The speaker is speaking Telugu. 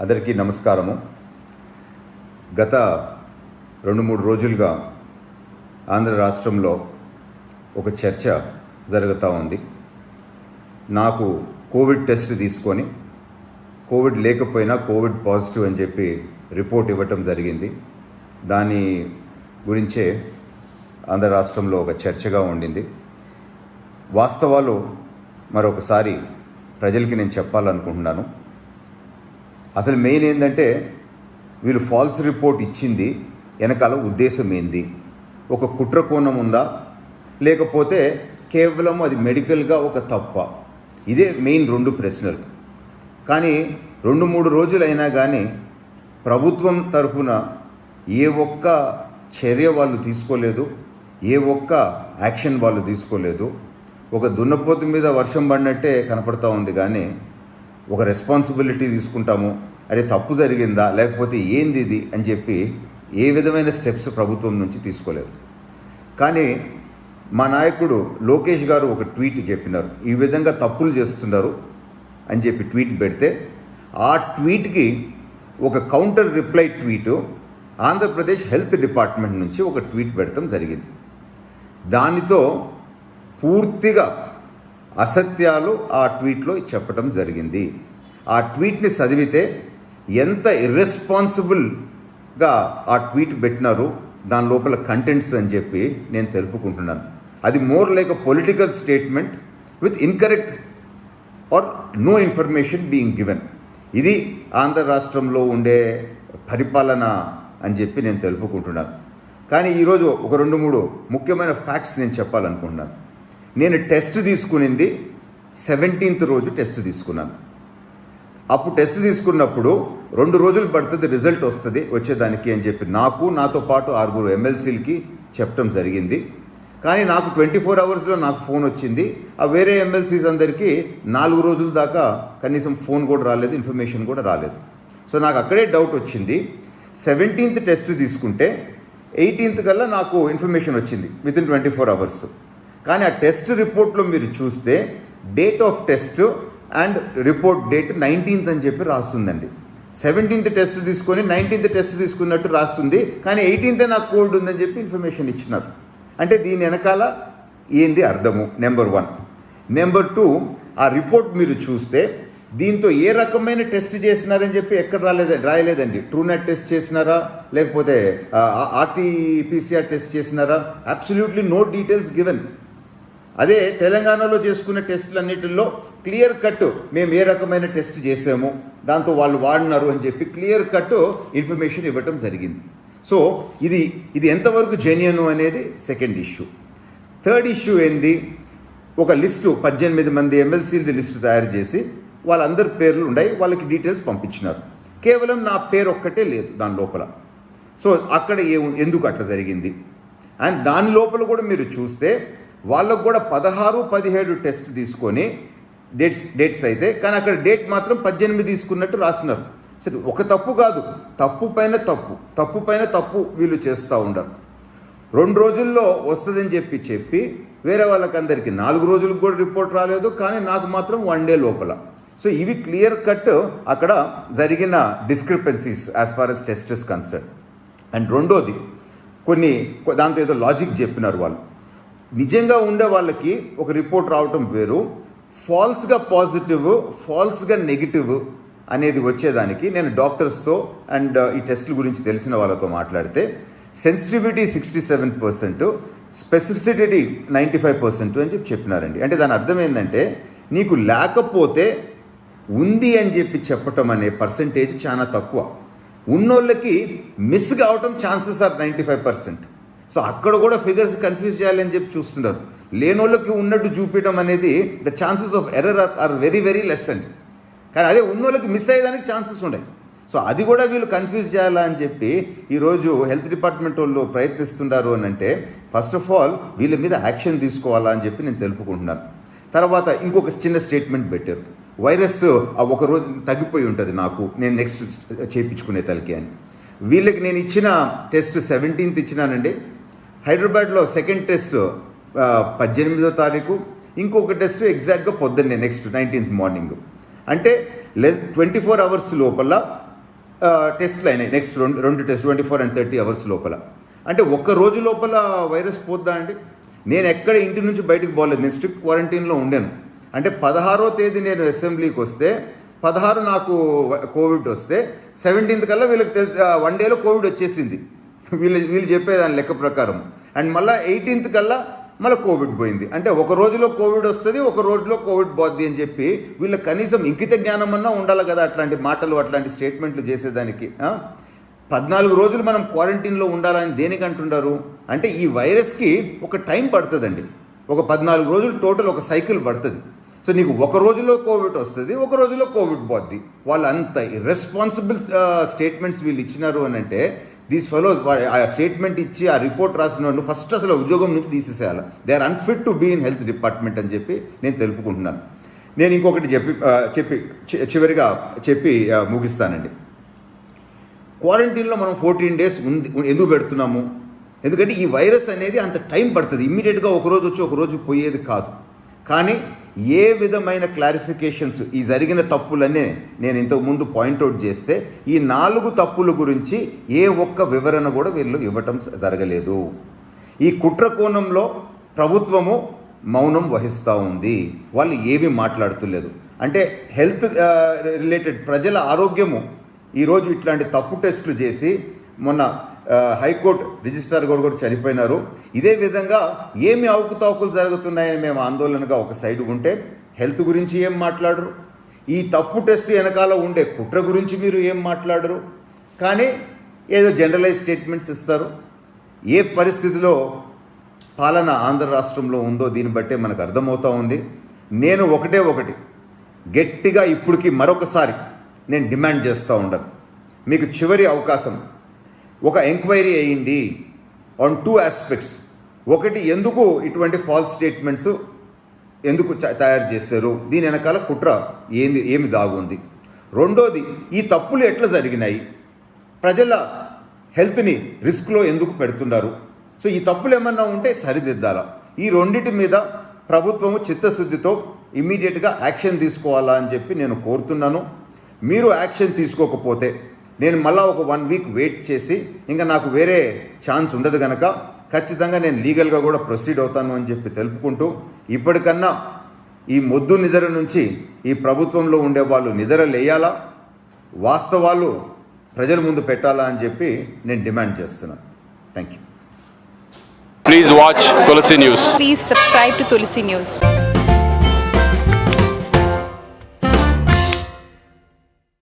అందరికీ నమస్కారము. గత 2-3 రోజులుగా ఆంధ్ర రాష్ట్రంలో ఒక చర్చ జరుగుతూ ఉంది. నాకు కోవిడ్ టెస్ట్ తీసుకొని కోవిడ్ లేకపోయినా కోవిడ్ పాజిటివ్ అని చెప్పి రిపోర్ట్ ఇవ్వటం జరిగింది. దాని గురించే ఆంధ్ర రాష్ట్రంలో ఒక చర్చగా ఉండింది. వాస్తవాలు మరొకసారి ప్రజలకి నేను చెప్పాలనుకుంటున్నాను. అసలు మెయిన్ ఏంటంటే వీళ్ళు ఫాల్స్ రిపోర్ట్ ఇచ్చింది వెనకాల ఉద్దేశం ఏంది? ఒక కుట్ర కోణం ఉందా, లేకపోతే కేవలం అది మెడికల్గా ఒక తప్ప? ఇదే మెయిన్ 2 ప్రశ్నలు. కానీ 2-3 రోజులైనా కానీ ప్రభుత్వం తరఫున ఏ ఒక్క చర్య వాళ్ళు తీసుకోలేదు, ఏ ఒక్క యాక్షన్ వాళ్ళు తీసుకోలేదు. ఒక దున్నపోతు మీద వర్షం పడినట్టే కనపడతా ఉంది, కానీ ఒక రెస్పాన్సిబిలిటీ తీసుకుంటాము, అరే తప్పు జరిగిందా లేకపోతే ఏంది ఇది అని చెప్పి ఏ విధమైన స్టెప్స్ ప్రభుత్వం నుంచి తీసుకోలేదు. కానీ మా నాయకుడు లోకేష్ గారు ఒక ట్వీట్ చెప్పినారు, ఈ విధంగా తప్పులు చేస్తున్నారు అని చెప్పి ట్వీట్ పెడితే ఆ ట్వీట్కి ఒక counter reply tweet Andhra Pradesh health department నుంచి ఒక ట్వీట్ పెడతాం జరిగింది. దానితో పూర్తిగా అసత్యాలు ఆ ట్వీట్లో చెప్పడం జరిగింది. ఆ ట్వీట్ని చదివితే ఎంత ఇర్రెస్పాన్సిబుల్గా ఆ ట్వీట్ పెట్టినారు, దాని లోపల కంటెంట్స్ అని చెప్పి నేను తెలుపుకుంటున్నాను. అది more like a political statement with incorrect or no information being given. ఇది ఆంధ్ర రాష్ట్రంలో ఉండే పరిపాలన అని చెప్పి నేను తెలుపుకుంటున్నాను. కానీ ఈరోజు ఒక 2-3 ముఖ్యమైన ఫ్యాక్ట్స్ నేను చెప్పాలనుకుంటున్నాను. నేను టెస్ట్ తీసుకునింది 17th రోజు టెస్ట్ తీసుకున్నాను. అప్పుడు టెస్ట్ తీసుకున్నప్పుడు 2 రోజులు పడుతుంది రిజల్ట్ వచ్చేదానికి అని చెప్పి నాతో పాటు 6 ఎమ్మెల్సీలకి చెప్పడం జరిగింది. కానీ నాకు 24 అవర్స్లో నాకు ఫోన్ వచ్చింది. ఆ వేరే ఎమ్మెల్సీస్ అందరికీ 4 రోజుల దాకా కనీసం ఫోన్ కూడా రాలేదు, ఇన్ఫర్మేషన్ కూడా రాలేదు. సో నాకు అక్కడే డౌట్ వచ్చింది. 17th టెస్ట్ తీసుకుంటే 18th కల్లా నాకు ఇన్ఫర్మేషన్ వచ్చింది వితిన్ 24 అవర్స్. కానీ ఆ టెస్ట్ రిపోర్ట్లో మీరు చూస్తే date of test and report date 19th అని చెప్పి రాస్తుందండి. 17th టెస్ట్ తీసుకొని 19th టెస్ట్ తీసుకున్నట్టు రాస్తుంది, కానీ 18th నాకు కోల్డ్ ఉందని చెప్పి ఇన్ఫర్మేషన్ ఇచ్చినారు. అంటే దీని వెనకాల ఏంది అర్థము? నెంబర్ 1. నెంబర్ 2, ఆ రిపోర్ట్ మీరు చూస్తే దీంతో ఏ రకమైన టెస్ట్ చేసినారని చెప్పి ఎక్కడ రాయలేదండి. ట్రూనెట్ టెస్ట్ చేసినారా, లేకపోతే ఆర్టీపీసీఆర్ టెస్ట్ చేసినారా? Absolutely no details given. అదే తెలంగాణలో చేసుకున్న టెస్టులన్నిటిలో క్లియర్ కట్ మేము ఏ రకమైన టెస్ట్ చేసాము, దాంతో వాళ్ళు వాడినారు అని చెప్పి క్లియర్ కట్ ఇన్ఫర్మేషన్ ఇవ్వటం జరిగింది. సో ఇది ఎంతవరకు జెన్యూన్ అనేది సెకండ్ ఇష్యూ. థర్డ్ ఇష్యూ ఏంది? ఒక లిస్టు 18 మంది ఎమ్మెల్సీలది లిస్టు తయారు చేసి వాళ్ళందరి పేర్లు ఉన్నాయి, వాళ్ళకి డీటెయిల్స్ పంపించినారు. కేవలం నా పేరు ఒక్కటే లేదు దాని లోపల. సో అక్కడ ఎందుకు అట్లా జరిగింది? అండ్ దాని లోపల కూడా మీరు చూస్తే వాళ్ళకు కూడా 16, 17 టెస్ట్ తీసుకొని డేట్స్ అయితే, కానీ అక్కడ డేట్ మాత్రం 18 తీసుకున్నట్టు రాసినారు. సరే, ఒక తప్పు కాదు, తప్పు పైన తప్పు వీళ్ళు చేస్తూ ఉండరు. 2 రోజుల్లో వస్తుందని చెప్పి వేరే వాళ్ళకందరికీ 4 రోజులకు కూడా రిపోర్ట్ రాలేదు, కానీ నాకు మాత్రం 1 డే లోపల. సో ఇవి క్లియర్ కట్ అక్కడ జరిగిన discrepancies as far as test is concerned. And రెండోది, దాంతో ఏదో లాజిక్ చెప్పినారు వాళ్ళు. నిజంగా ఉండే వాళ్ళకి ఒక రిపోర్ట్ రావటం వేరు, ఫాల్స్గా పాజిటివ్, ఫాల్స్గా నెగిటివ్ అనేది వచ్చేదానికి నేను డాక్టర్స్తో అండ్ ఈ టెస్టుల గురించి తెలిసిన వాళ్ళతో మాట్లాడితే సెన్సిటివిటీ 67%, స్పెసిఫిసిటీ 95% అని చెప్పినారండి. అంటే దాని అర్థం ఏంటంటే నీకు లేకపోతే ఉంది అని చెప్పటం అనే పర్సంటేజ్ చాలా తక్కువ. ఉన్నోళ్ళకి మిస్ కావటం ఛాన్సెస్ ఆర్ 95%. సో అక్కడ కూడా ఫిగర్స్ కన్ఫ్యూజ్ చేయాలని చెప్పి చూస్తున్నారు. లేనోళ్ళకి ఉన్నట్టు చూపించడం అనేది the chances of error or very very less అండి. కానీ అదే ఉన్నోళ్ళకి మిస్ అయ్యేదానికి ఛాన్సెస్ ఉన్నాయి. సో అది కూడా వీళ్ళు కన్ఫ్యూజ్ చేయాలా అని చెప్పి ఈరోజు హెల్త్ డిపార్ట్మెంట్ వాళ్ళు ప్రయత్నిస్తున్నారు అని అంటే, ఫస్ట్ ఆఫ్ ఆల్ వీళ్ళ మీద యాక్షన్ తీసుకోవాలా అని చెప్పి నేను తెలుపుకుంటున్నాను. తర్వాత ఇంకొక చిన్న స్టేట్మెంట్ పెట్టారు, వైరస్ ఒక రోజు తగ్గిపోయి ఉంటుంది నేను నెక్స్ట్ చేయించుకునే తలకి అని. వీళ్ళకి నేను ఇచ్చిన టెస్ట్ 17th ఇచ్చినానండి. హైదరాబాద్లో సెకండ్ టెస్ట్ 18వ తారీఖు, ఇంకొక టెస్ట్ ఎగ్జాక్ట్గా పొద్దున్నే నెక్స్ట్ 19th మార్నింగ్. అంటే 24 అవర్స్ లోపల టెస్ట్లు అయినాయి. నెక్స్ట్ రెండు టెస్ట్ 24 and 30 hours లోపల. అంటే ఒక్క రోజు లోపల వైరస్ పోద్దా అండి? నేను ఎక్కడ ఇంటి నుంచి బయటకు పోలేదు, నేను స్ట్రిక్ట్ క్వారంటైన్లో ఉండాను. అంటే 16వ తేదీ నేను అసెంబ్లీకి వస్తే 16 నాకు కోవిడ్ వస్తే 17th కల్లా వీళ్ళకి తెలిసి 1 డేలో కోవిడ్ వచ్చేసింది వీళ్ళు చెప్పేదాని లెక్క ప్రకారం. అండ్ మళ్ళీ 18th కల్లా మళ్ళీ కోవిడ్ పోయింది. అంటే ఒక రోజులో కోవిడ్ వస్తుంది, ఒక రోజులో కోవిడ్ పోద్ది అని చెప్పి వీళ్ళకి కనీసం ఇంకిత జ్ఞానం అన్నా ఉండాలి కదా అట్లాంటి మాటలు అట్లాంటి స్టేట్మెంట్లు చేసేదానికి. 14 రోజులు మనం క్వారంటైన్లో ఉండాలని దేనికి అంటున్నారు అంటే ఈ వైరస్కి ఒక టైం పడుతుందండి. ఒక 14 రోజులు టోటల్ ఒక సైకిల్ పడుతుంది. సో నీకు ఒక రోజులో కోవిడ్ వస్తుంది, ఒక రోజులో కోవిడ్ పోద్ది. వాళ్ళు అంత ఇర్రెస్పాన్సిబుల్ స్టేట్మెంట్స్ వీళ్ళు ఇచ్చినారు అని అంటే దీస్ ఫెలోస్ ఆ స్టేట్మెంట్ ఇచ్చి ఆ రిపోర్ట్ రాసిన వాళ్ళు ఫస్ట్ అసలు ఉద్యోగం నుంచి తీసేసేయాలి. They are unfit to be in health department అని చెప్పి నేను తెలుపుకుంటున్నాను. నేను ఇంకొకటి చివరిగా చెప్పి ముగిస్తానండి. క్వారంటైన్లో మనం 14 days ఎందుకు పెడుతున్నాము? ఎందుకంటే ఈ వైరస్ అనేది అంత టైం పడుతుంది, ఇమ్మీడియట్గా ఒకరోజు వచ్చి ఒకరోజు పోయేది కాదు. కానీ ఏ విధమైన క్లారిఫికేషన్స్ ఈ జరిగిన తప్పులనే నేను ఇంతకుముందు పాయింట్అవుట్ చేస్తే ఈ 4 తప్పుల గురించి ఏ ఒక్క వివరణ కూడా వీళ్ళు ఇవ్వటం జరగలేదు. ఈ కుట్ర కోణంలో ప్రభుత్వము మౌనం వహిస్తూ ఉంది, వాళ్ళు ఏమీ మాట్లాడుతులేదు. అంటే హెల్త్ రిలేటెడ్ ప్రజల ఆరోగ్యము ఈరోజు ఇట్లాంటి తప్పు టెస్టులు చేసి మొన్న హైకోర్టు రిజిస్ట్రార్ కూడా చనిపోయినారు. ఇదే విధంగా ఏమి అవకతవకలు జరుగుతున్నాయని మేము ఆందోళనగా ఒక సైడ్ ఉంటే హెల్త్ గురించి ఏం మాట్లాడరు, ఈ తప్పు టెస్ట్ వెనకాల ఉండే కుట్ర గురించి మీరు ఏం మాట్లాడరు. కానీ ఏదో జనరలైజ్ స్టేట్మెంట్స్ ఇస్తారు. ఏ పరిస్థితిలో పాలన ఆంధ్ర రాష్ట్రంలో ఉందో దీన్ని బట్టే మనకు అర్థమవుతూ ఉంది. నేను ఒకటి గట్టిగా ఇప్పటికి మరొకసారి నేను డిమాండ్ చేస్తూ ఉండను, మీకు చివరి అవకాశం, ఒక ఎంక్వైరీ అయ్యింది ఆన్ 2 aspects. ఒకటి, ఎందుకు ఇటువంటి ఫాల్స్ స్టేట్మెంట్స్ ఎందుకు తయారు చేశారు, దీని వెనకాల కుట్ర ఏమి దాగుంది. రెండోది, ఈ తప్పులు ఎట్లా జరిగినాయి, ప్రజల హెల్త్ని రిస్క్లో ఎందుకు పెడుతున్నారు, సో ఈ తప్పులు ఏమన్నా ఉంటే సరిదిద్దాలా. ఈ రెండింటి మీద ప్రభుత్వము చిత్తశుద్ధితో ఇమ్మీడియట్గా యాక్షన్ తీసుకోవాలా అని చెప్పి నేను కోరుతున్నాను. మీరు యాక్షన్ తీసుకోకపోతే నేను మళ్ళీ ఒక 1 week వెయిట్ చేసి ఇంకా నాకు వేరే ఛాన్స్ ఉండదు కనుక ఖచ్చితంగా నేను లీగల్గా కూడా ప్రొసీడ్ అవుతాను అని చెప్పి తెలుపుకుంటూ, ఇప్పటికన్నా ఈ మొద్దు నిద్ర నుంచి ఈ ప్రభుత్వంలో ఉండే వాళ్ళు నిద్ర లేయాలా, వాస్తవాలు ప్రజల ముందు పెట్టాలా అని చెప్పి నేను డిమాండ్ చేస్తున్నాను. Thank you. Please watch Tulsi News. Please subscribe to Tulsi News.